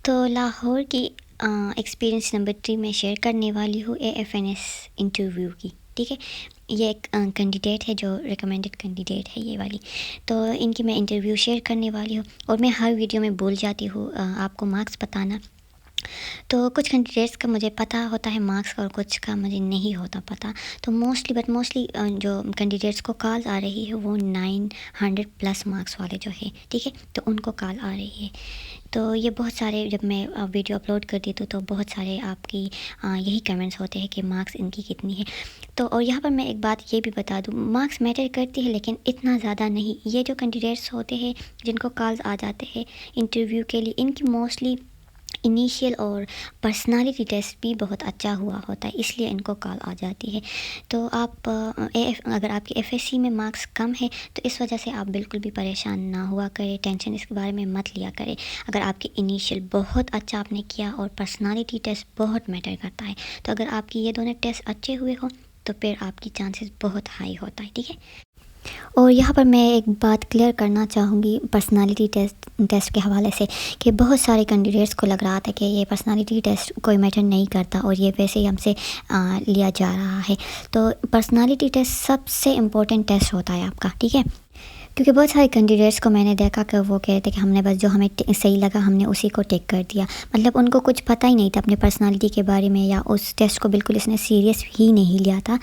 تو لاہور کی experience number 3 میں شیئر کرنے والی ہوں AFNS انٹرویو کی. ٹھیک ہے، یہ ایک کینڈیڈیٹ ہے جو ریکمینڈڈ کینڈیڈیٹ ہے یہ والی. تو ان کی میں انٹرویو شیئر کرنے والی ہوں، اور میں ہر ویڈیو میں بول جاتی ہوں آپ کو مارکس بتانا. تو کچھ کینڈیڈیٹس کا مجھے پتہ ہوتا ہے مارکس کا، اور کچھ کا مجھے نہیں ہوتا پتہ. تو موسٹلی جو کینڈیڈیٹس کو کال آ رہی ہے وہ 900+ مارکس والے جو ہے. ٹھیک ہے، تو ان کو کال آ رہی ہے. تو یہ بہت سارے، جب میں ویڈیو اپلوڈ کرتی تو بہت سارے آپ کی یہی کمنٹس ہوتے ہیں کہ مارکس ان کی کتنی ہے. تو اور یہاں پر میں ایک بات یہ بھی بتا دوں، مارکس میٹر کرتی ہے لیکن اتنا زیادہ نہیں. یہ جو کینڈیڈیٹس ہوتے ہیں جن کو کالز آ جاتے ہیں انٹرویو کے لیے، ان کی موسٹلی انیشیل اور پرسنالٹی ٹیسٹ بھی بہت اچھا ہوا ہوتا ہے، اس لیے ان کو کال آ جاتی ہے. تو آپ اگر آپ کی FSC میں مارکس کم ہے تو اس وجہ سے آپ بالکل بھی پریشان نہ ہوا کریں، ٹینشن اس کے بارے میں مت لیا کریں. اگر آپ کی انیشیل بہت اچھا آپ نے کیا اور پرسنالٹی ٹیسٹ بہت میٹر کرتا ہے، تو اگر آپ کی یہ دونوں ٹیسٹ اچھے ہوئے ہوں تو پھر آپ کی چانسز بہت ہائی ہوتا ہے. ٹھیک ہے، اور یہاں پر میں ایک بات کلیئر کرنا چاہوں گی پرسنالٹی ٹیسٹ کے حوالے سے، کہ بہت سارے کینڈیڈیٹس کو لگ رہا تھا کہ یہ پرسنالٹی ٹیسٹ کوئی میٹر نہیں کرتا اور یہ ویسے ہی ہم سے لیا جا رہا ہے. تو پرسنالٹی ٹیسٹ سب سے امپورٹنٹ ٹیسٹ ہوتا ہے آپ کا. ٹھیک ہے، کیونکہ بہت سارے کینڈیڈیٹس کو میں نے دیکھا کہ وہ کہتے کہ ہم نے بس جو ہمیں صحیح لگا ہم نے اسی کو ٹک کر دیا. مطلب ان کو کچھ پتہ ہی نہیں تھا اپنے پرسنالٹی کے بارے میں، یا اس ٹیسٹ کو بالکل اس نے سیریس ہی نہیں لیا تھا.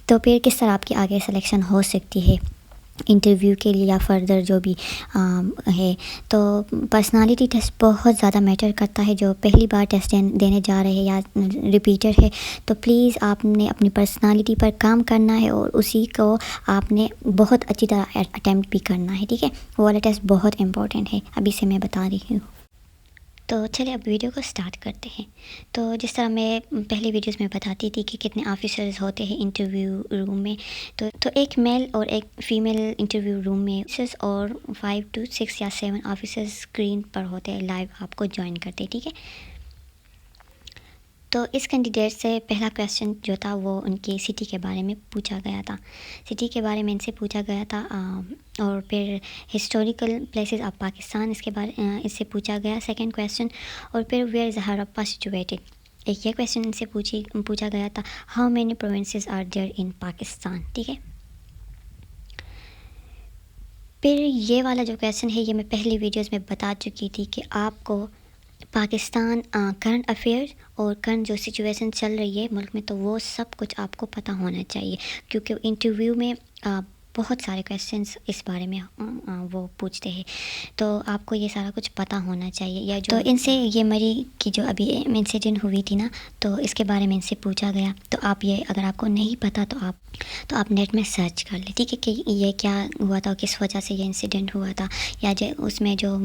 تو پھر کس طرح آپ کی آگے سلیکشن ہو سکتی ہے انٹرویو کے لیے یا فردر جو بھی ہے. تو پرسنالٹی ٹیسٹ بہت زیادہ میٹر کرتا ہے. جو پہلی بار ٹیسٹ دینے جا رہے ہیں یا ریپیٹر ہے تو پلیز آپ نے اپنی پرسنالٹی پر کام کرنا ہے، اور اسی کو آپ نے بہت اچھی طرح اٹیمپٹ بھی کرنا ہے. ٹھیک ہے، وہ والا ٹیسٹ بہت امپورٹنٹ ہے، ابھی سے میں بتا رہی ہوں. تو چلے اب ویڈیو کو سٹارٹ کرتے ہیں. تو جس طرح میں پہلے ویڈیوز میں بتاتی تھی کہ کتنے آفیسرز ہوتے ہیں انٹرویو روم میں، تو ایک میل اور ایک فیمیل انٹرویو روم میں اور 5 to 6 یا 7 آفیسرز اسکرین پر ہوتے ہیں، لائیو آپ کو جوائن کرتے. ٹھیک ہے، تو اس کینڈیڈیٹ سے پہلا کویسچن جو تھا وہ ان کی سٹی کے بارے میں پوچھا گیا تھا. سٹی کے بارے میں ان سے پوچھا گیا تھا، اور پھر ہسٹوریکل پلیسز آف پاکستان اس سے پوچھا گیا سیکنڈ کویسچن. اور پھر ویئر از ہرپا سچویٹڈ، ایک یہ کویسچن ان سے پوچھا گیا تھا، how many provinces are there in Pakistan. ٹھیک ہے، پھر یہ والا جو کویسچن ہے یہ میں پہلی ویڈیوز میں بتا چکی تھی کہ آپ کو پاکستان کرنٹ افیئر اور کرنٹ جو سچویشن چل رہی ہے ملک میں، تو وہ سب کچھ آپ کو پتہ ہونا چاہیے، کیونکہ انٹرویو میں بہت سارے کویسچنس اس بارے میں وہ پوچھتے ہیں. تو آپ کو یہ سارا کچھ پتہ ہونا چاہیے. یا جو ان سے یہ مری کی جو ابھی انسیڈنٹ ہوئی تھی نا، تو اس کے بارے میں ان سے پوچھا گیا. تو آپ یہ اگر آپ کو نہیں پتہ تو آپ نیٹ میں سرچ کر لیں. ٹھیک ہے، کہ یہ کیا ہوا تھا، کس وجہ سے یہ انسیڈنٹ ہوا تھا، یا اس میں جو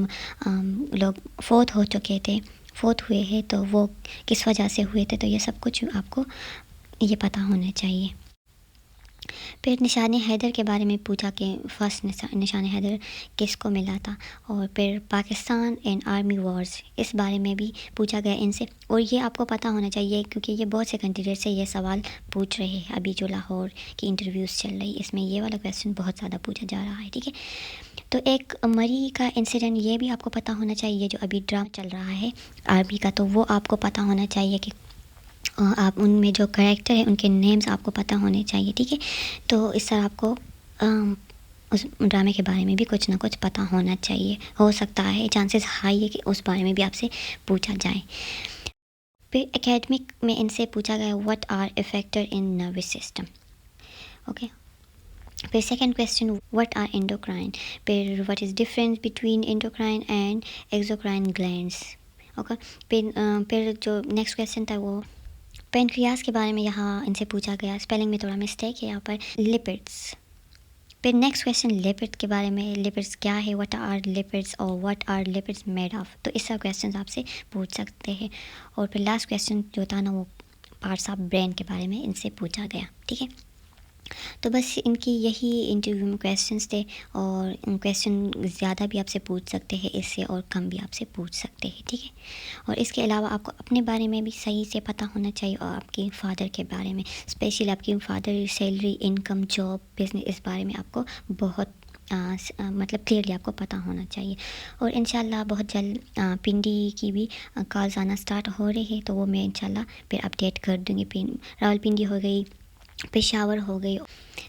لوگ فوت ہوئے ہیں تو وہ کس وجہ سے ہوئے تھے. تو یہ سب کچھ آپ کو یہ پتہ ہونا چاہیے. پھر نشان حیدر کے بارے میں پوچھا کہ فرسٹ نشان حیدر کس کو ملا تھا. اور پھر پاکستان اینڈ آرمی وارز اس بارے میں بھی پوچھا گیا ان سے. اور یہ آپ کو پتہ ہونا چاہیے کیونکہ یہ بہت سے کینڈیڈیٹ سے یہ سوال پوچھ رہے ہیں. ابھی جو لاہور کی انٹرویوز چل رہی اس میں یہ والا کویسچن بہت زیادہ پوچھا جا رہا ہے. ٹھیک ہے، تو ایک مری کا انسیڈنٹ یہ بھی آپ کو پتہ ہونا چاہیے، جو ابھی ڈرامہ چل رہا ہے آرمی کا، تو وہ آپ کو پتہ ہونا چاہیے کہ آپ ان میں جو کریکٹر ہیں ان کے نیمز آپ کو پتہ ہونے چاہیے. ٹھیک ہے، تو اس طرح آپ کو اس ڈرامے کے بارے میں بھی کچھ نہ کچھ پتہ ہونا چاہیے. ہو سکتا ہے چانسز ہائی ہے کہ اس بارے میں بھی آپ سے پوچھا جائے. پھر اکیڈمک میں ان سے پوچھا گیا what are effector in nervous system. Okay, پھر second question what are endocrine, پھر what is difference between endocrine and exocrine glands. Okay, پھر جو نیکسٹ کویسچن تھا وہ پینکریاس کے بارے میں یہاں ان سے پوچھا گیا. اسپیلنگ میں تھوڑا مسٹیک ہے یہاں پر، لپڈس. پھر نیکسٹ کویسچن لپڈ کے بارے میں، لپڈس کیا ہے، وٹ آر لپڈس اور what are lipids made of. تو اس طرح کویسچنز آپ سے پوچھ سکتے ہیں. اور پھر لاسٹ کویسچن جو تھا نا وہ پارٹس آف برین کے بارے میں ان سے پوچھا گیا. ٹھیک ہے، تو بس ان کی یہی انٹرویو میں کویسچنس تھے. اور کویسچن زیادہ بھی آپ سے پوچھ سکتے ہیں اس سے، اور کم بھی آپ سے پوچھ سکتے ہیں. ٹھیک ہے، اور اس کے علاوہ آپ کو اپنے بارے میں بھی صحیح سے پتہ ہونا چاہیے، اور آپ کے فادر کے بارے میں اسپیشلی آپ کی father salary, income, job, business, اس بارے میں آپ کو بہت مطلب کلیئرلی آپ کو پتہ ہونا چاہیے. اور انشاءاللہ بہت جلد پنڈی کی بھی کالز آنا سٹارٹ ہو رہی ہے، تو وہ میں انشاءاللہ پھر اپڈیٹ کر دوں گی. راول پنڈی ہو گئی، پشاور ہو گئی،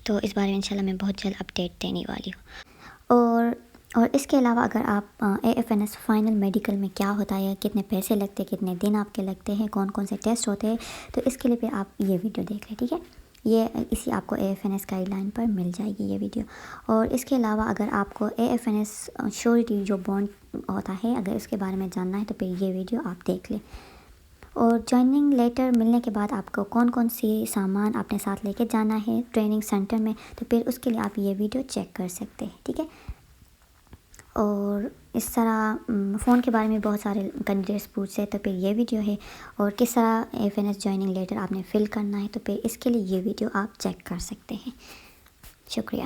تو اس بارے میں انشاءاللہ میں بہت جلد اپڈیٹ دینے والی ہوں. اور اس کے علاوہ اگر آپ AFNS فائنل میڈیکل میں کیا ہوتا ہے، کتنے پیسے لگتے ہیں، کتنے دن آپ کے لگتے ہیں، کون کون سے ٹیسٹ ہوتے ہیں، تو اس کے لیے پھر آپ یہ ویڈیو دیکھ لیں. ٹھیک ہے، یہ اسی آپ کو AFNS گائیڈ لائن پر مل جائے گی یہ ویڈیو. اور اس کے علاوہ اگر آپ کو AFNS شیورٹی جو بانڈ ہوتا ہے، اگر اس کے بارے میں جاننا ہے تو پھر یہ ویڈیو آپ دیکھ لیں. اور جوائننگ لیٹر ملنے کے بعد آپ کو کون کون سی سامان اپنے ساتھ لے کے جانا ہے ٹریننگ سینٹر میں، تو پھر اس کے لیے آپ یہ ویڈیو چیک کر سکتے ہیں. ٹھیک ہے، اور اس طرح فون کے بارے میں بہت سارے کینڈیڈیٹس پوچھتے ہیں، تو پھر یہ ویڈیو ہے. اور کس طرح AFNS جوائننگ لیٹر آپ نے فل کرنا ہے، تو پھر اس کے لیے یہ ویڈیو آپ چیک کر سکتے ہیں. شکریہ.